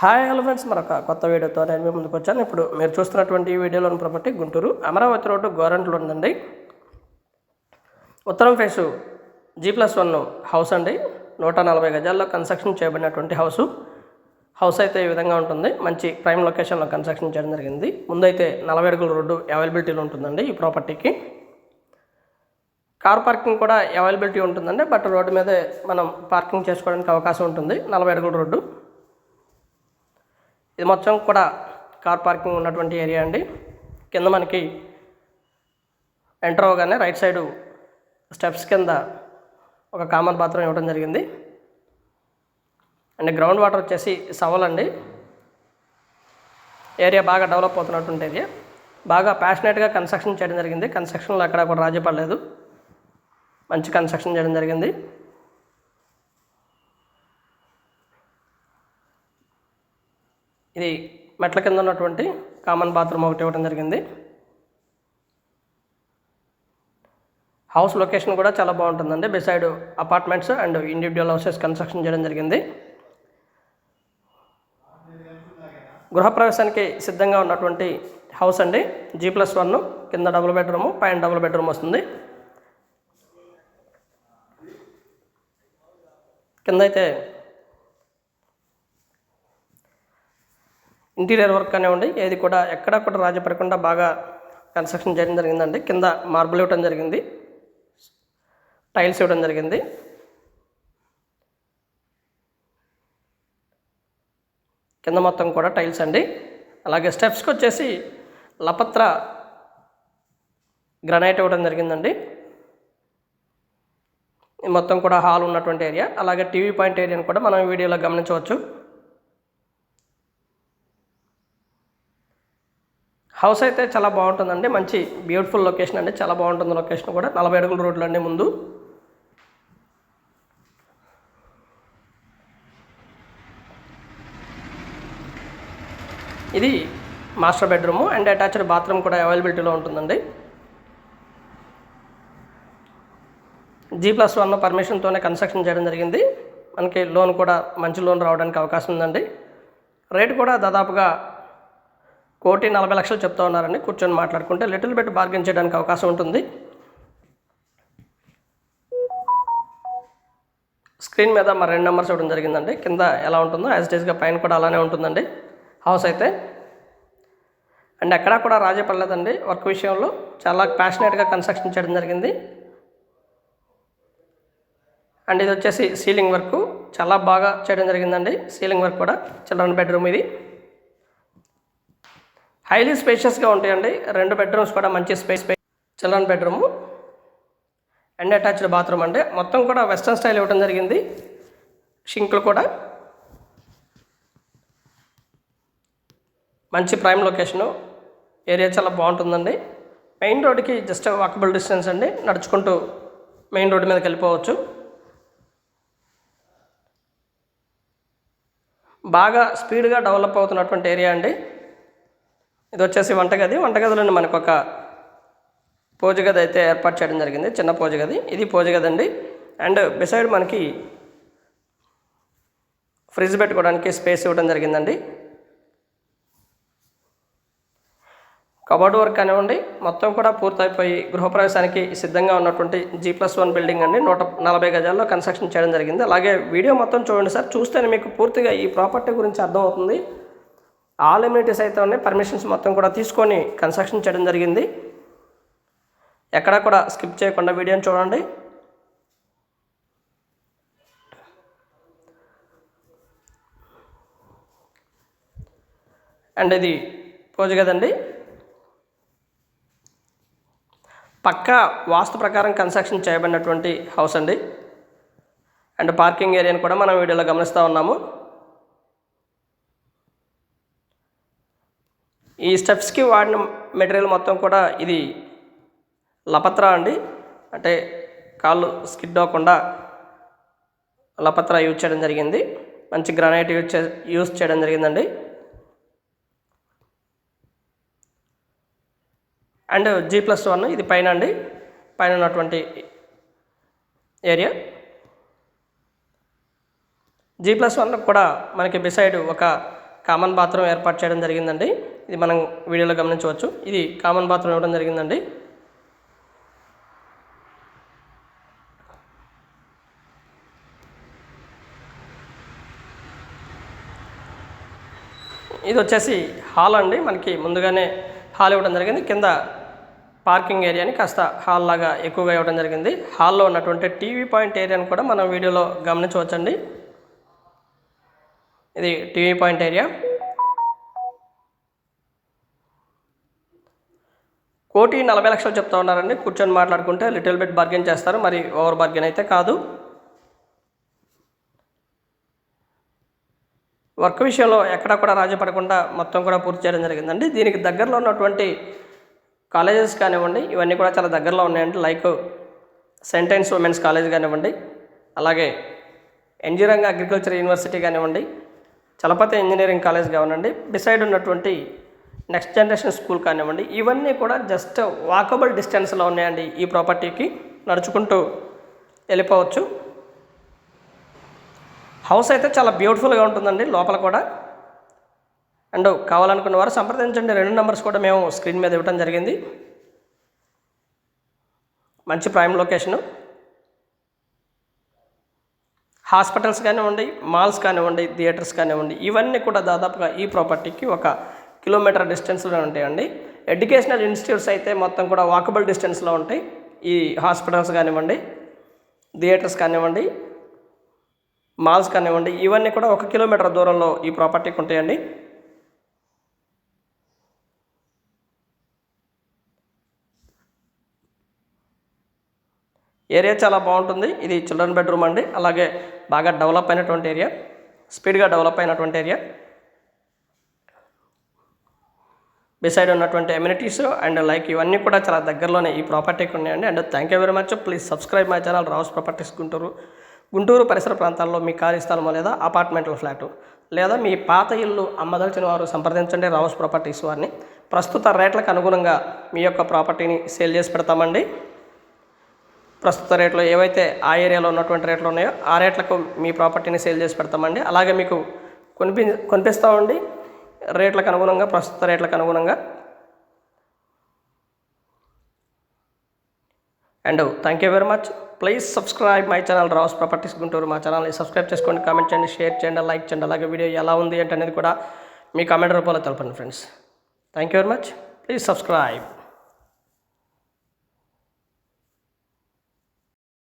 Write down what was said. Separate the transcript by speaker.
Speaker 1: Hi hello friends, మరొక కొత్త వీడియోతో నేను మీ ముందుకు వచ్చాను. ఇప్పుడు మీరు చూస్తున్నటువంటి ఈ వీడియోలోని ప్రాపర్టీ గుంటూరు అమరావతి రోడ్డు గోరంట్లో ఉందండి. ఉత్తరం ఫేసు G+1 హౌస్ అండి. 140 గజాల్లో కన్స్ట్రక్షన్ చేయబడినటువంటి హౌస్ అయితే ఈ విధంగా ఉంటుంది. మంచి ప్రైమ్ లొకేషన్లో కన్స్ట్రక్షన్ చేయడం జరిగింది. ముందైతే 40 అడుగుల రోడ్డు అవైలబిలిటీలో ఉంటుందండి. ఈ ప్రాపర్టీకి కార్ పార్కింగ్ కూడా అవైలబిలిటీ ఉంటుందండి. బట్ రోడ్డు మీదే మనం పార్కింగ్ చేసుకోవడానికి అవకాశం ఉంటుంది. 40 అడుగుల రోడ్డు, ఇది మొత్తం కూడా కార్ పార్కింగ్ ఉన్నటువంటి ఏరియా అండి. కింద మనకి ఎంటర్ అవగానే రైట్ సైడు స్టెప్స్ కింద ఒక కామన్ బాత్రూమ్ ఇవ్వడం జరిగింది. అండ్ గ్రౌండ్ వాటర్ వచ్చేసి సవలండి. ఏరియా బాగా డెవలప్ అవుతున్నటువంటి ఏరియా, బాగా ప్యాషనేట్గా కన్స్ట్రక్షన్ చేయడం జరిగింది. కన్స్ట్రక్షన్లో ఎక్కడ కూడా రాజీ పడలేదు, మంచి కన్స్ట్రక్షన్ చేయడం జరిగింది. ఇది మెట్ల కింద ఉన్నటువంటి కామన్ బాత్రూమ్ ఒకటి ఇవ్వడం జరిగింది. హౌస్ లొకేషన్ కూడా చాలా బాగుంటుందండి. Beside apartments and individual houses construction చేయడం జరిగింది. గృహప్రవేశానికి సిద్ధంగా ఉన్నటువంటి హౌస్ అండి. G+1 కింద డబుల్ బెడ్రూము, పైన డబుల్ బెడ్రూమ్ వస్తుంది. కింద అయితే ఇంటీరియర్ వర్క్ కానివ్వండి, ఏది కూడా ఎక్కడ కూడా రాజీ పడకుండా బాగా కన్స్ట్రక్షన్ చేయడం జరిగిందండి. కింద మార్బుల్ ఇవ్వడం జరిగింది, టైల్స్ ఇవ్వడం జరిగింది. కింద మొత్తం కూడా టైల్స్ అండి. అలాగే స్టెప్స్కి వచ్చేసి లపత్ర గ్రనైట్ ఇవ్వడం జరిగిందండి. మొత్తం కూడా హాల్ ఉన్నటువంటి ఏరియా, అలాగే టీవీ పాయింట్ ఏరియాని కూడా మనం ఈ వీడియోలో గమనించవచ్చు. హౌస్ అయితే చాలా బాగుంటుందండి. మంచి బ్యూటిఫుల్ లొకేషన్ అండి, చాలా బాగుంటుంది లొకేషన్ కూడా. 40 అడుగుల రోడ్లు అండి ముందు. ఇది master bedroom and attached bathroom కూడా అవైలబిలిటీలో ఉంటుందండి. G+1 పర్మిషన్తోనే కన్స్ట్రక్షన్ చేయడం జరిగింది. మనకి లోన్ కూడా మంచి లోన్ రావడానికి అవకాశం ఉందండి. రేటు కూడా దాదాపుగా 1,40,00,000 చెప్తా ఉన్నారండి. కూర్చొని మాట్లాడుకుంటే లిటిల్ బిట్ బార్గెన్ చేయడానికి అవకాశం ఉంటుంది. స్క్రీన్ మీద మరి 2 నెంబర్స్ ఇవ్వడం జరిగిందండి. కింద ఎలా ఉంటుందో యాజ్ ఇట్ ఈస్గా పైన కూడా అలానే ఉంటుందండి హౌస్ అయితే. అండ్ ఎక్కడా కూడా రాజీ పడలేదండి వర్క్ విషయంలో. చాలా ప్యాషనేట్గా కన్స్ట్రక్షన్ చేయడం జరిగింది. అండ్ ఇది వచ్చేసి సీలింగ్ వర్క్ చాలా బాగా చేయడం జరిగిందండి. సీలింగ్ వర్క్ కూడా. చిల్డ్రన్ బెడ్రూమ్ ఇది. హైలీ స్పేషియస్గా ఉంటాయండి. 2 బెడ్రూమ్స్ కూడా మంచి space. Children bedroom and attached bathroom అండి. మొత్తం కూడా వెస్ట్రన్ స్టైల్ ఇవ్వడం జరిగింది. షింక్లు కూడా మంచి ప్రైమ్ లొకేషను. ఏరియా చాలా బాగుంటుందండి. మెయిన్ రోడ్డుకి జస్ట్ వాకబుల్ డిస్టెన్స్ అండి. నడుచుకుంటూ మెయిన్ రోడ్డు మీదకి వెళ్ళిపోవచ్చు. బాగా స్పీడ్గా డెవలప్ అవుతున్నటువంటి ఏరియా అండి. ఇది వచ్చేసి వంటగదిలోని మనకు ఒక పూజ గది అయితే ఏర్పాటు చేయడం జరిగింది. చిన్న పూజ గది, ఇది పూజ గది అండి. అండ్ బిసైడ్ మనకి ఫ్రిడ్జ్ పెట్టుకోవడానికి స్పేస్ ఇవ్వడం జరిగిందండి. కబోర్డ్ వర్క్ కానివ్వండి మొత్తం కూడా పూర్తయిపోయి గృహప్రవేశానికి సిద్ధంగా ఉన్నటువంటి G+1 బిల్డింగ్ అండి. 140 గజాల్లో కన్స్ట్రక్షన్ చేయడం జరిగింది. అలాగే వీడియో మొత్తం చూడండి సార్, చూస్తేనే మీకు పూర్తిగా ఈ ప్రాపర్టీ గురించి అర్థమవుతుంది. ఆల్ ఎమ్యూనిటీస్ అయితే ఉన్నాయి. పర్మిషన్స్ మొత్తం కూడా తీసుకొని కన్స్ట్రక్షన్ చేయడం జరిగింది. ఎక్కడా కూడా స్కిప్ చేయకుండా వీడియోని చూడండి. అండ్ ఇది పూజ గదండి. పక్కా వాస్తు ప్రకారం కన్స్ట్రక్షన్ చేయబడినటువంటి హౌస్ అండి. అండ్ పార్కింగ్ ఏరియాని కూడా మనం వీడియోలో గమనిస్తూ ఉన్నాము. ఈ స్టెప్స్కి వాడిన మెటీరియల్ మొత్తం కూడా ఇది లపత్రా అండి. అంటే కాళ్ళు స్కిడ్ అవ్వకుండా లపత్రా యూజ్ చేయడం జరిగింది. మంచి గ్రానైట్ యూజ్ చేయడం జరిగిందండి. అండ్ G+1 ఇది పైన అండి, పైన ఉన్నటువంటి ఏరియా. G+1 కూడా మనకి బిసైడ్ ఒక కామన్ బాత్రూమ్ ఏర్పాటు చేయడం జరిగిందండి. ఇది మనం వీడియోలో గమనించవచ్చు. ఇది కామన్ బాత్రూమ్ ఇవ్వడం జరిగిందండి. ఇది వచ్చేసి హాల్ అండి. మనకి ముందుగానే హాల్ ఇవ్వడం జరిగింది. కింద పార్కింగ్ ఏరియాని కాస్త హాల్ లాగా ఎక్కువగా ఇవ్వడం జరిగింది. హాల్లో ఉన్నటువంటి టీవీ పాయింట్ ఏరియాని కూడా మనం వీడియోలో గమనించవచ్చండి. ఇది టీవీ పాయింట్ ఏరియా. 1,40,00,000 చెప్తా ఉన్నారండి. కూర్చొని మాట్లాడుకుంటే లిటిల్ బిట్ బార్గెన్ చేస్తారు, మరి ఓవర్ బార్గెన్ అయితే కాదు. వర్క్ విషయంలో ఎక్కడ కూడా రాజీ పడకుండా మొత్తం కూడా పూర్తి చేయడం జరిగిందండి. దీనికి దగ్గరలో ఉన్నటువంటి కాలేజెస్ కానివ్వండి, ఇవన్నీ కూడా చాలా దగ్గరలో ఉన్నాయండి. Like Saint Ann's women's college కానివ్వండి, అలాగే ఎన్జీరంగ అగ్రికల్చర్ యూనివర్సిటీ కానివ్వండి, చలపతి ఇంజనీరింగ్ కాలేజ్ కానివ్వండి, బిసైడ్ ఉన్నటువంటి నెక్స్ట్ జనరేషన్ స్కూల్ కానివ్వండి, ఇవన్నీ కూడా జస్ట్ వాకబుల్ డిస్టెన్స్లో ఉన్నాయండి. ఈ ప్రాపర్టీకి నడుచుకుంటూ వెళ్ళిపోవచ్చు. హౌస్ అయితే చాలా బ్యూటిఫుల్గా ఉంటుందండి లోపల కూడా. అండ్ కావాలనుకున్న వారు సంప్రదించండి. 2 నెంబర్స్ కూడా మేము స్క్రీన్ మీద ఇవ్వడం జరిగింది. మంచి ప్రైమ్ లొకేషను. హాస్పిటల్స్ కానివ్వండి, మాల్స్ కానివ్వండి, థియేటర్స్ కానివ్వండి, ఇవన్నీ కూడా దాదాపుగా ఈ ప్రాపర్టీకి 1 కిలోమీటర్ డిస్టెన్స్లో ఉంటాయండి. ఎడ్యుకేషనల్ ఇన్స్టిట్యూట్స్ అయితే మొత్తం కూడా వాకబుల్ డిస్టెన్స్లో ఉంటాయి. ఈ హాస్పిటల్స్ కానివ్వండి, థియేటర్స్ కానివ్వండి, మాల్స్ కానివ్వండి, ఇవన్నీ కూడా 1 కిలోమీటర్ దూరంలో ఈ ప్రాపర్టీకి ఉంటాయండి. ఏరియా చాలా బాగుంటుంది. ఇది చిల్డ్రన్ బెడ్రూమ్ అండి. అలాగే బాగా డెవలప్ అయినటువంటి ఏరియా, స్పీడ్గా డెవలప్ అయినటువంటి ఏరియా. బిసైడ్ ఉన్నటువంటి ఎమ్యూనిటీస్ అండ్ లైక్ ఇవన్నీ కూడా చాలా దగ్గరలోనే ఈ ప్రాపర్టీకి ఉన్నాయండి. And thank you very much. Please subscribe my channel Rao's properties Guntur పరిసర ప్రాంతాల్లో మీ ఖాళీ స్థలమో లేదా అపార్ట్మెంట్ల ఫ్లాటు లేదా మీ పాత ఇల్లు అమ్మదలిచిన వారు సంప్రదించండి రావుస్ ప్రాపర్టీస్ వారిని. ప్రస్తుత రేట్లకు అనుగుణంగా మీ యొక్క ప్రాపర్టీని సేల్ చేసి పెడతామండి. ప్రస్తుత రేట్లు ఏవైతే ఆ ఏరియాలో ఉన్నటువంటి రేట్లు ఉన్నాయో ఆ రేట్లకు మీ ప్రాపర్టీని సేల్ చేసి పెడతామండి. అలాగే మీకు కొనిపిస్తామండి రేట్లకు అనుగుణంగా, ప్రస్తుత రేట్లకు అనుగుణంగా. And thank you very much. Please subscribe my channel Rao's properties Guntur. మా ఛానల్ని సబ్స్క్రైబ్ చేసుకోండి, కామెంట్ చేయండి, షేర్ చేయండి, లైక్ చేయండి. అలాగే వీడియో ఎలా ఉంది అంటే అనేది కూడా మీ కామెంట్ రూపంలో తెలపండి friends. Thank you very much. Please subscribe.